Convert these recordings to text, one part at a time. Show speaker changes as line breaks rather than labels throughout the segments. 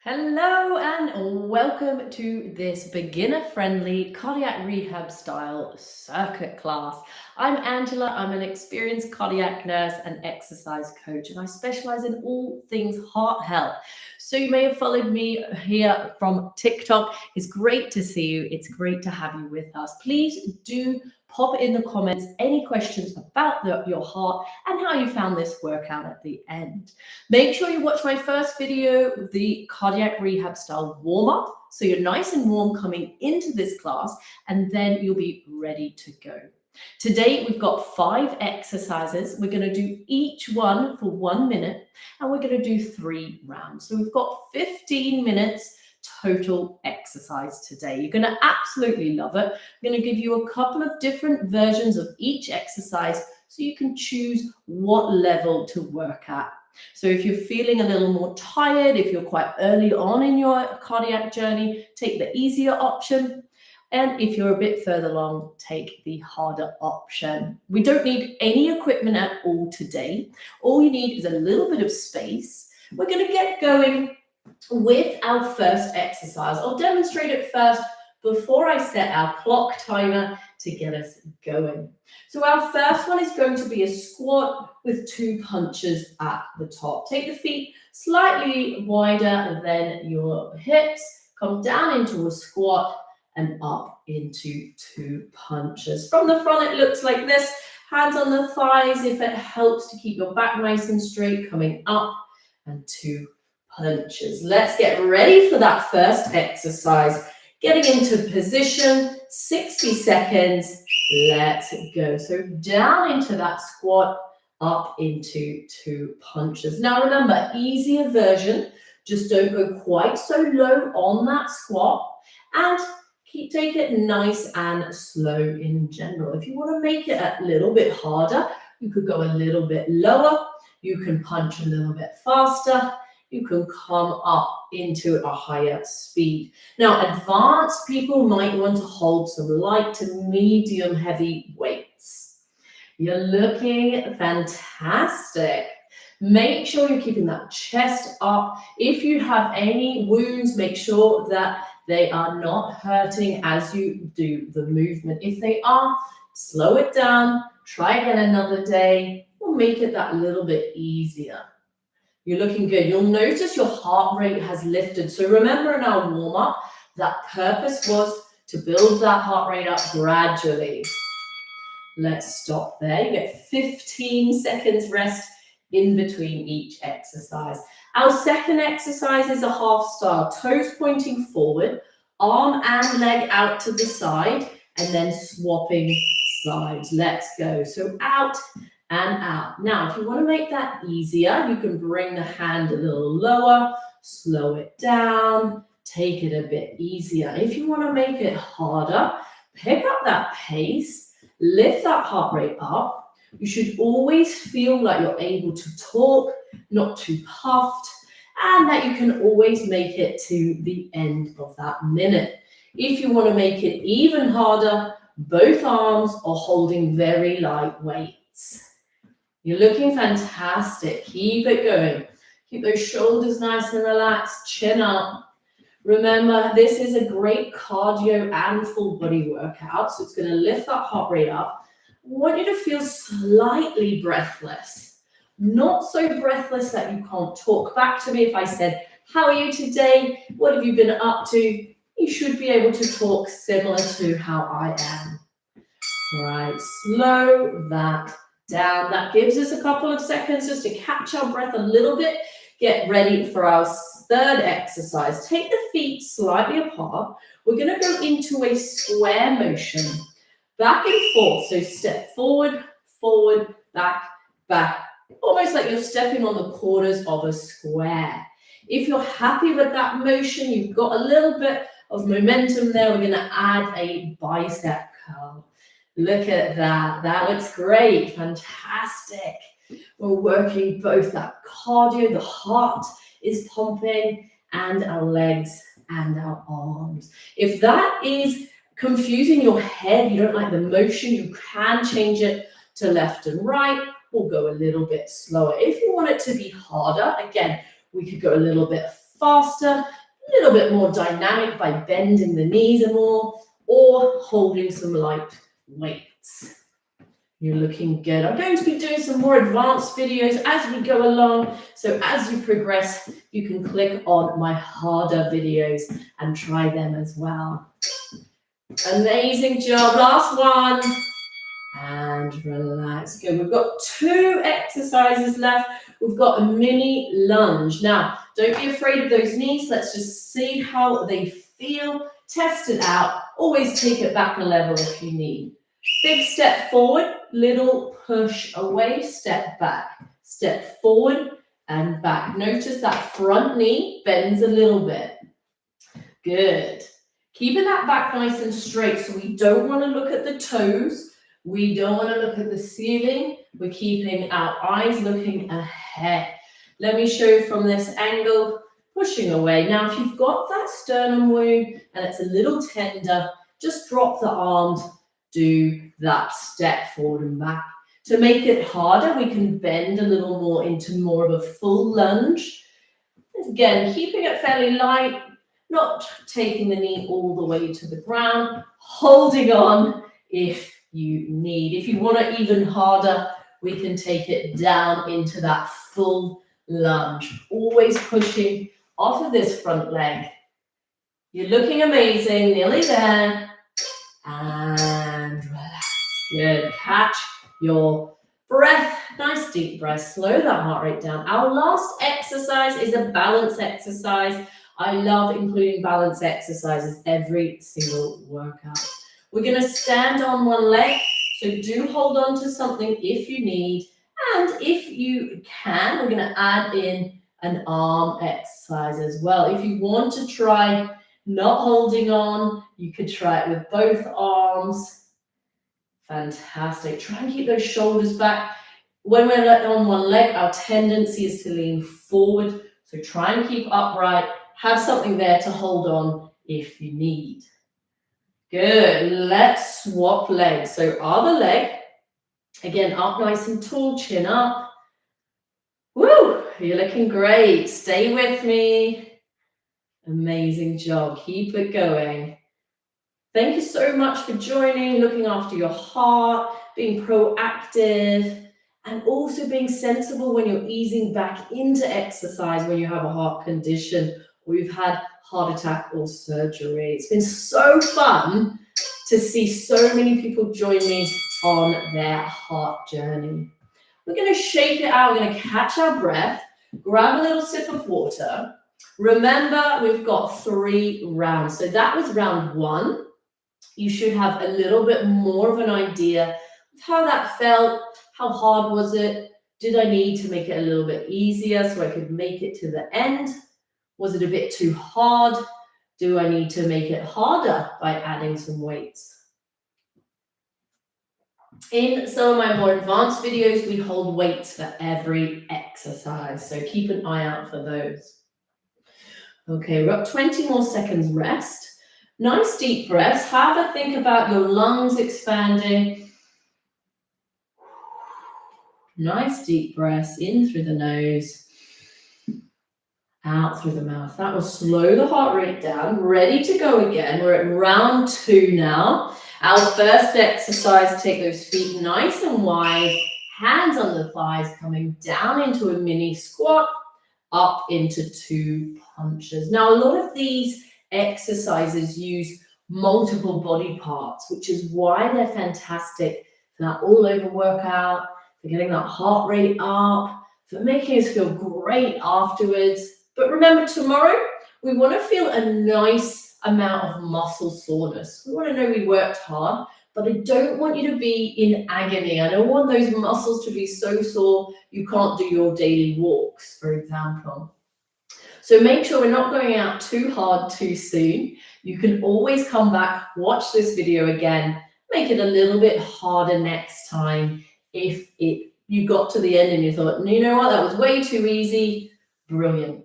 Hello and welcome to this beginner-friendly cardiac rehab style circuit class. I'm Angela, I'm an experienced cardiac nurse and exercise coach, and I specialize in all things heart health. So you may have followed me here from TikTok. It's great to see you. It's great to have you with us. Please do pop in the comments any questions about your heart and how you found this workout at the end. Make sure you watch my first video, the cardiac rehab style warm up. So you're nice and warm coming into this class, and then you'll be ready to go. Today, we've got 5 exercises. We're going to do each one for 1 minute, and we're going to do 3 rounds. So we've got 15 minutes total exercise today. You're going to absolutely love it. I'm going to give you a couple of different versions of each exercise so you can choose what level to work at. So if you're feeling a little more tired, if you're quite early on in your cardiac journey, take the easier option. And if you're a bit further along, take the harder option. We don't need any equipment at all today. All you need is a little bit of space. We're going to get going with our first exercise. I'll demonstrate it first before I set our clock timer to get us going. So our first one is going to be a squat with 2 punches at the top. Take the feet slightly wider than your hips, come down into a squat and up into 2 punches. From the front, it looks like this. Hands on the thighs if it helps to keep your back nice and straight, coming up and 2 punches. Let's get ready for that first exercise. Getting into position, 60 seconds, let's go. So down into that squat, up into 2 punches. Now remember, easier version, just don't go quite so low on that squat, and take it nice and slow in general. If you want to make it a little bit harder, you could go a little bit lower, you can punch a little bit faster, you can come up into a higher speed. Now, advanced people might want to hold some light to medium heavy weights. You're looking fantastic. Make sure you're keeping that chest up. If you have any wounds, make sure that they are not hurting as you do the movement. If they are, slow it down, try again another day, or make it that little bit easier. You're looking good. You'll notice your heart rate has lifted. So remember in our warm-up, that purpose was to build that heart rate up gradually. Let's stop there. You get 15 seconds rest in between each exercise. Our second exercise is a half star. Toes pointing forward, arm and leg out to the side, and then swapping sides. Let's go. So out and out. Now, if you want to make that easier, you can bring the hand a little lower, slow it down, take it a bit easier. If you want to make it harder, pick up that pace, lift that heart rate up. You should always feel like you're able to talk, not too puffed, and that you can always make it to the end of that minute. If you want to make it even harder, both arms are holding very light weights. You're looking fantastic. Keep it going. Keep those shoulders nice and relaxed, chin up. Remember, this is a great cardio and full body workout, so it's going to lift that heart rate up. I want you to feel slightly breathless. Not so breathless that you can't talk back to me. If I said, how are you today? What have you been up to? You should be able to talk similar to how I am. All right, slow that down. That gives us a couple of seconds just to catch our breath a little bit. Get ready for our third exercise. Take the feet slightly apart. We're going to go into a square motion, back and forth. So step forward, forward, back, back, almost like you're stepping on the corners of a square. If you're happy with that motion, you've got a little bit of momentum there, we're going to add a bicep curl. Look at that. That looks great. Fantastic. We're working both that cardio, the heart is pumping, and our legs and our arms. If that is confusing your head, you don't like the motion, you can change it to left and right, or go a little bit slower. If you want it to be harder, again, we could go a little bit faster, a little bit more dynamic by bending the knees more, or holding some light weights. You're looking good. I'm going to be doing some more advanced videos as we go along. So as you progress, you can click on my harder videos and try them as well. Amazing job. Last one. And relax. Good. We've got 2 exercises left. We've got a mini lunge. Now, don't be afraid of those knees. Let's just see how they feel. Test it out. Always take it back a level if you need. Big step forward, little push away, step back. Step forward and back. Notice that front knee bends a little bit. Good. Keeping that back nice and straight, so we don't want to look at the toes. We don't want to look at the ceiling. We're keeping our eyes looking ahead. Let me show you from this angle, pushing away. Now, if you've got that sternum wound and it's a little tender, just drop the arms, do that step forward and back. To make it harder, we can bend a little more into more of a full lunge. Again, keeping it fairly light, not taking the knee all the way to the ground, holding on if you need. If you want it even harder, we can take it down into that full lunge. Always pushing off of this front leg. You're looking amazing, nearly there. And relax. Good. Catch your breath. Nice deep breath. Slow that heart rate down. Our last exercise is a balance exercise. I love including balance exercises every single workout. We're going to stand on one leg, so do hold on to something if you need. And if you can, we're going to add in an arm exercise as well. If you want to try not holding on, you could try it with both arms. Fantastic. Try and keep those shoulders back. When we're on one leg, our tendency is to lean forward. So try and keep upright. Have something there to hold on if you need. Good. Let's swap legs. So other leg, again, up nice and tall, chin up. Woo! You're looking great. Stay with me. Amazing job. Keep it going. Thank you so much for joining, looking after your heart, being proactive, and also being sensible when you're easing back into exercise when you have a heart condition or you've had heart attack or surgery. It's been so fun to see so many people join me on their heart journey. We're going to shake it out. We're going to catch our breath, grab a little sip of water. Remember, we've got 3 rounds. So that was round 1. You should have a little bit more of an idea of how that felt. How hard was it? Did I need to make it a little bit easier so I could make it to the end? Was it a bit too hard? Do I need to make it harder by adding some weights? In some of my more advanced videos, we hold weights for every exercise. So keep an eye out for those. Okay, we've got 20 more seconds rest. Nice deep breaths. Have a think about your lungs expanding. Nice deep breaths in through the nose, out through the mouth. That will slow the heart rate down. Ready to go again. We're at round 2 now. Our first exercise, take those feet nice and wide, hands on the thighs, coming down into a mini squat, up into 2 punches. Now, a lot of these exercises use multiple body parts, which is why they're fantastic for that all-over workout, for getting that heart rate up, for making us feel great afterwards. But remember, tomorrow, we want to feel a nice amount of muscle soreness. We want to know we worked hard, but I don't want you to be in agony. I don't want those muscles to be so sore you can't do your daily walks, for example. So make sure we're not going out too hard too soon. You can always come back, watch this video again, make it a little bit harder next time. If you got to the end and you thought, you know what, that was way too easy, brilliant.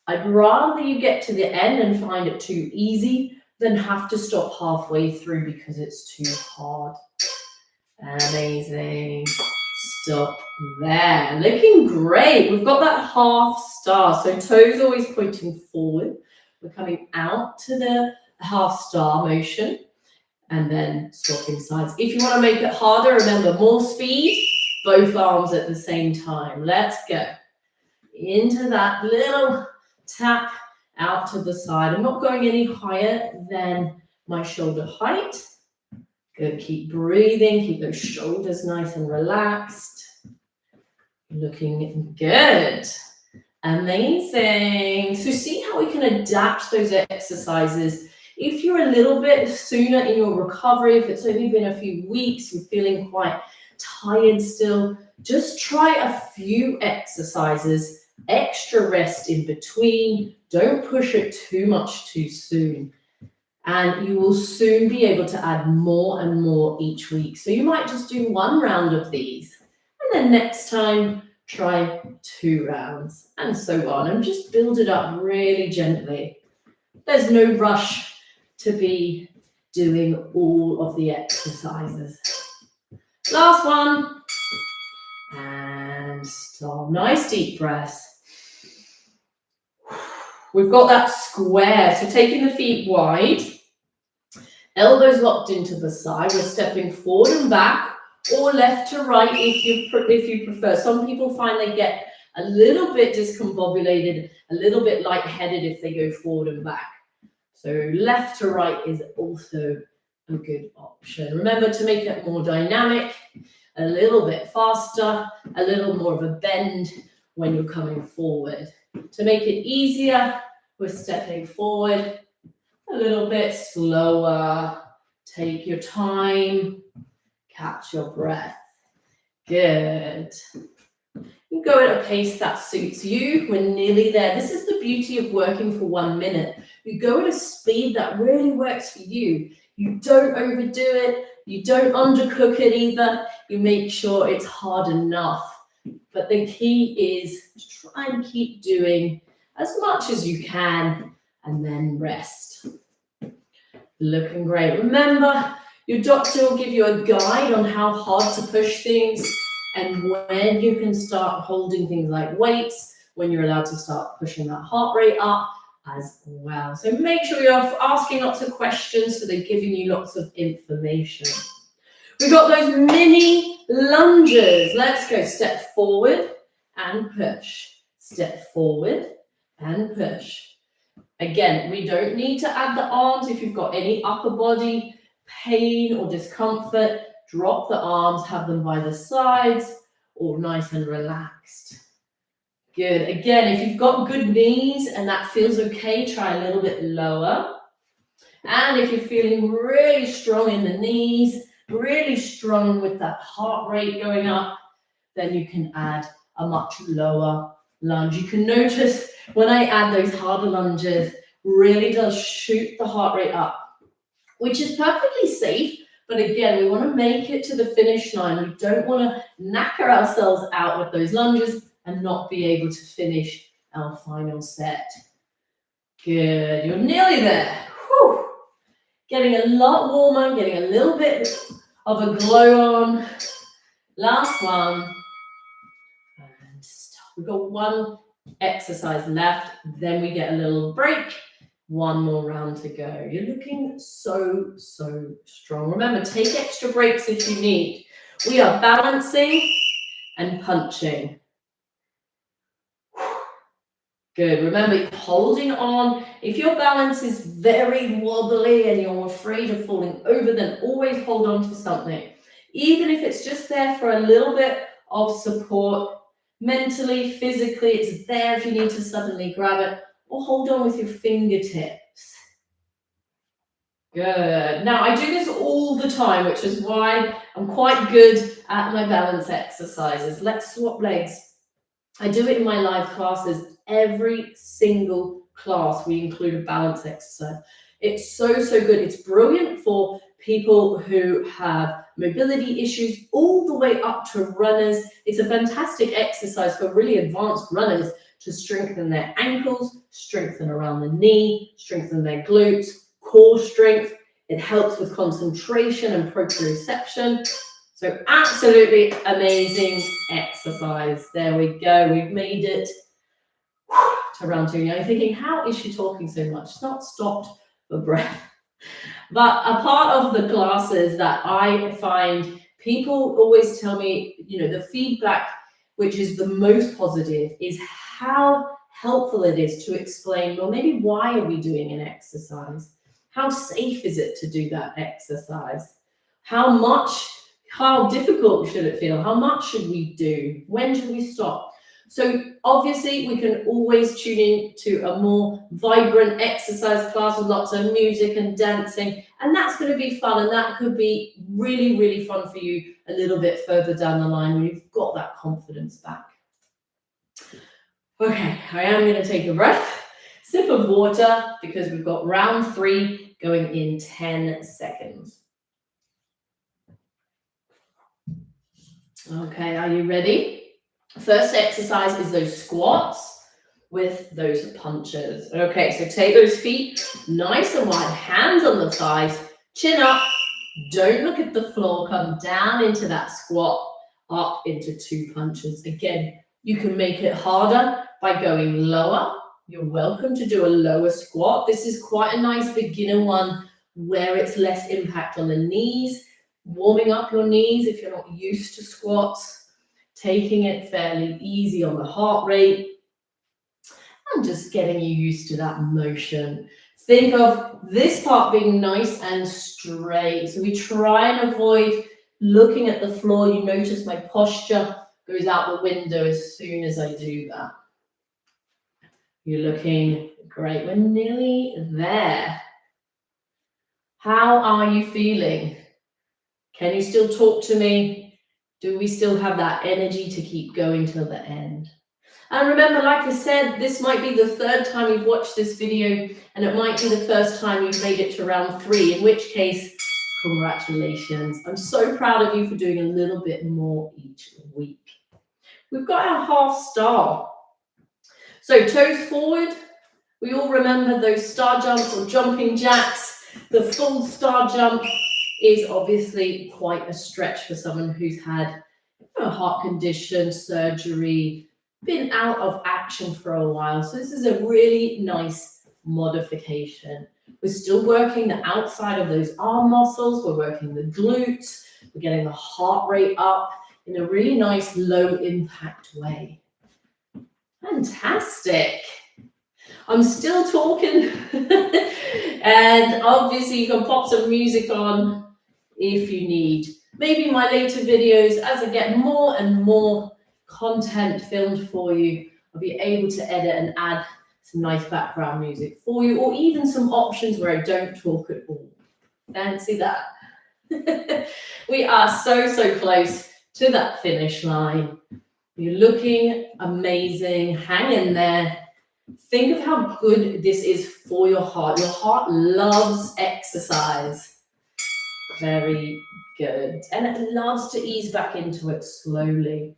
I'd rather you get to the end and find it too easy than have to stop halfway through because it's too hard. Amazing. stop there. Looking great. We've got that half star. So toes always pointing forward. We're coming out to the half star motion and then swapping sides. If you want to make it harder, remember more speed, both arms at the same time. Let's go. Into that little tap out to the side. I'm not going any higher than my shoulder height. Good, keep breathing, keep those shoulders nice and relaxed. Looking good. Amazing. So see how we can adapt those exercises. If you're a little bit sooner in your recovery, if it's only been a few weeks, you're feeling quite tired still, just try a few exercises, extra rest in between. Don't push it too much too soon. And you will soon be able to add more and more each week. So you might just do 1 round of these. And then next time, try 2 rounds and so on. And just build it up really gently. There's no rush to be doing all of the exercises. Last one. And stop. Nice deep breaths. We've got that square. So taking the feet wide. Elbows locked into the side. We're stepping forward and back or left to right if you prefer. Some people find they get a little bit discombobulated, a little bit lightheaded if they go forward and back. So left to right is also a good option. Remember to make it more dynamic, a little bit faster, a little more of a bend when you're coming forward. To make it easier, we're stepping forward a little bit slower. Take your time, catch your breath. Good. You go at a pace that suits you. We're nearly there. This is the beauty of working for 1 minute. You go at a speed that really works for you. You don't overdo it. You don't undercook it either. You make sure it's hard enough. But the key is to try and keep doing as much as you can and then rest. Looking great. Remember, your doctor will give you a guide on how hard to push things and when you can start holding things like weights, when you're allowed to start pushing that heart rate up as well. So make sure you're asking lots of questions so they're giving you lots of information. We've got those mini lunges. Let's go. Step forward and push. Step forward and push. Again, we don't need to add the arms. If you've got any upper body pain or discomfort, drop the arms, have them by the sides, or nice and relaxed. Good. Again, if you've got good knees and that feels okay, try a little bit lower. And if you're feeling really strong in the knees, really strong with that heart rate going up, then you can add a much lower lunge. You can notice when I add those harder lunges, really does shoot the heart rate up, which is perfectly safe. But again, we want to make it to the finish line. We don't want to knacker ourselves out with those lunges and not be able to finish our final set. Good. You're nearly there. Whew. Getting a lot warmer, getting a little bit of a glow on. Last one. And stop. We've got 1 exercise left. Then we get a little break. 1 more round to go. You're looking so, so strong. Remember, take extra breaks if you need. We are balancing and punching. Good. Remember, holding on. If your balance is very wobbly and you're afraid of falling over, then always hold on to something. Even if it's just there for a little bit of support, mentally, physically, it's there if you need to suddenly grab it, or hold on with your fingertips. Good. Now, I do this all the time, which is why I'm quite good at my balance exercises. Let's swap legs. I do it in my live classes. Every single class, we include a balance exercise. It's so, so good. It's brilliant for people who have mobility issues all the way up to runners. It's a fantastic exercise for really advanced runners to strengthen their ankles, strengthen around the knee, strengthen their glutes, core strength. It helps with concentration and proprioception. So absolutely amazing exercise. There we go. We've made it to round two. Now you're thinking, how is she talking so much? She's not stopped for breath. But a part of the classes that I find people always tell me, the feedback, which is the most positive, is how helpful it is to explain, well, maybe why are we doing an exercise? How safe is it to do that exercise? How difficult should it feel? How much should we do? When should we stop? So obviously we can always tune in to a more vibrant exercise class with lots of music and dancing, and that's going to be fun, and that could be really, really fun for you a little bit further down the line when you've got that confidence back. Okay, I am going to take a breath, sip of water, because we've got round three going in 10 seconds. Okay, are you ready? First exercise is those squats with those punches. Okay, so take those feet nice and wide, hands on the thighs, chin up, don't look at the floor, come down into that squat, up into two punches. Again, you can make it harder by going lower. You're welcome to do a lower squat. This is quite a nice beginner one where it's less impact on the knees, warming up your knees if you're not used to squats, taking it fairly easy on the heart rate, and just getting you used to that motion. Think of this part being nice and straight. So we try and avoid looking at the floor. You notice my posture goes out the window as soon as I do that. You're looking great. We're nearly there. How are you feeling? Can you still talk to me? Do we still have that energy to keep going till the end? And remember, like I said, this might be the third time you've watched this video, and it might be the first time you've made it to round three, in which case, congratulations. I'm so proud of you for doing a little bit more each week. We've got our half star. So toes forward. We all remember those star jumps or jumping jacks. The full star jump is obviously quite a stretch for someone who's had a heart condition, surgery, been out of action for a while. So this is a really nice modification. We're still working the outside of those arm muscles. We're working the glutes. We're getting the heart rate up in a really nice low impact way. Fantastic. I'm still talking. And obviously you can pop some music on if you need. Maybe my later videos, as I get more and more content filmed for you, I'll be able to edit and add some nice background music for you, or even some options where I don't talk at all. Fancy that. We are so close to that finish line. You're looking amazing. Hang in there. Think of how good this is for your heart. Your heart loves exercise. Very good. And it loves to ease back into it slowly.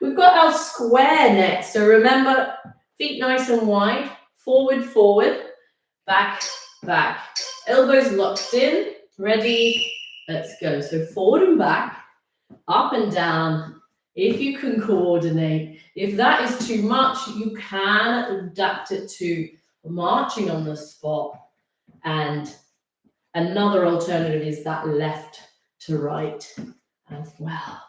We've got our square next. So remember, feet nice and wide, forward, back, back. Elbows locked in, ready, let's go. So forward and back, up and down, if you can coordinate. If that is too much, you can adapt it to marching on the spot. And another alternative is that left to right as well.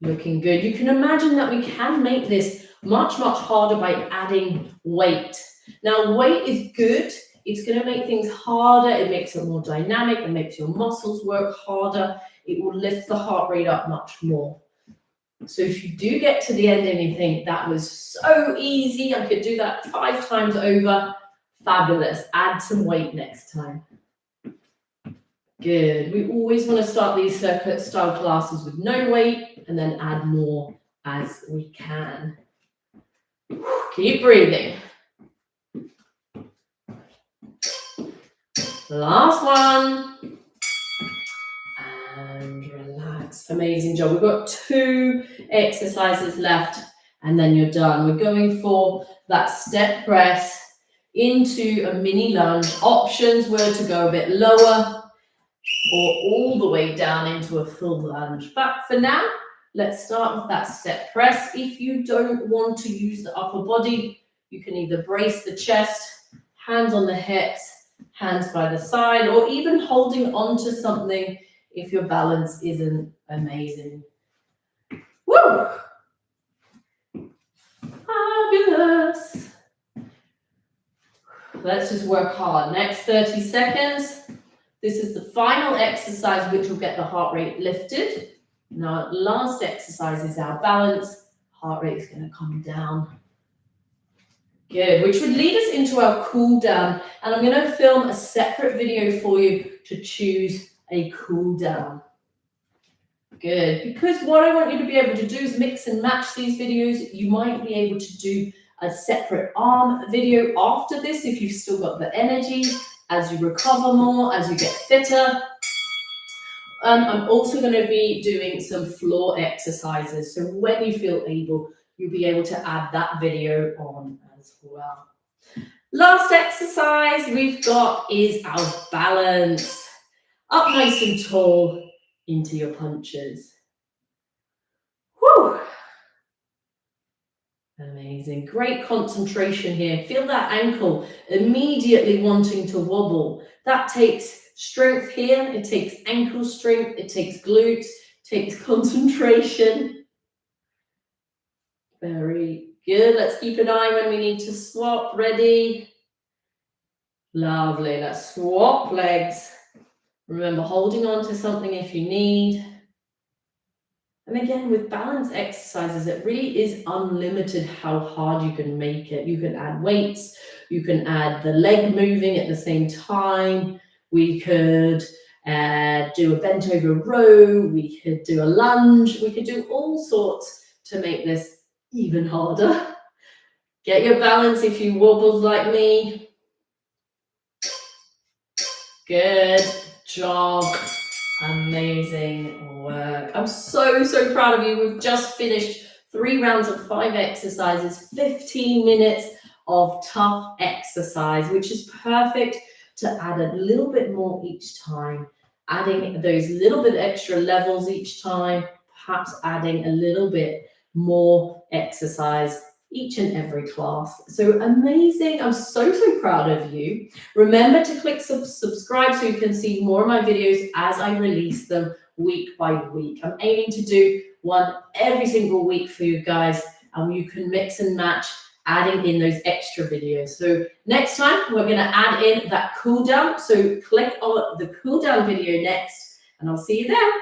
Looking good. You can imagine that we can make this much harder by adding weight. Now, weight is good. It's going to make things harder. It makes it more dynamic. It makes your muscles work harder. It will lift the heart rate up much more. So if you do get to the end and you think that was so easy, I could do that 5 times over, fabulous. Add some weight next time. Good. We always want to start these circuit style classes with no weight and then add more as we can. Keep breathing. Last one. And relax. Amazing job. We've got 2 exercises left and then you're done. We're going for that step press into a mini lunge. Options were to go a bit lower. or all the way down into a full lunge. But for now, let's start with that step press. If you don't want to use the upper body, you can either brace the chest, hands on the hips, hands by the side, or even holding on to something if your balance isn't amazing. Woo! Fabulous. Let's just work hard. Next 30 seconds. This is the final exercise which will get the heart rate lifted. Now, last exercise is our balance. Heart rate is going to come down. Good, which would lead us into our cool down. And I'm going to film a separate video for you to choose a cool down. Good, because what I want you to be able to do is mix and match these videos. You might be able to do a separate arm video after this if you've still got the energy, as you recover more, as you get fitter. I'm also going to be doing some floor exercises. So when you feel able, you'll be able to add that video on as well. Last exercise we've got is our balance. Up nice and tall into your punches. Whew. Amazing. Great concentration here. Feel that ankle immediately wanting to wobble. That takes strength here. It takes ankle strength. It takes glutes. It takes concentration. Very good. Let's keep an eye when we need to swap. Ready? Lovely. Let's swap legs. Remember, holding on to something if you need. And again, with balance exercises, it really is unlimited how hard you can make it. You can add weights, you can add the leg moving at the same time. We could do a bent over row, we could do a lunge, we could do all sorts to make this even harder. Get your balance if you wobbled like me. Good job. Amazing work. I'm so proud of you. We've just finished 3 rounds of 5 exercises, 15 minutes of tough exercise, which is perfect to add a little bit more each time, adding those little bit extra levels each time, perhaps adding a little bit more exercise each and every class. So amazing. I'm so proud of you. Remember to click subscribe so you can see more of my videos as I release them week by week. I'm aiming to do one every single week for you guys, and you can mix and match, adding in those extra videos. So next time we're going to add in that cool down. So click on the cool down video next, and I'll see you there.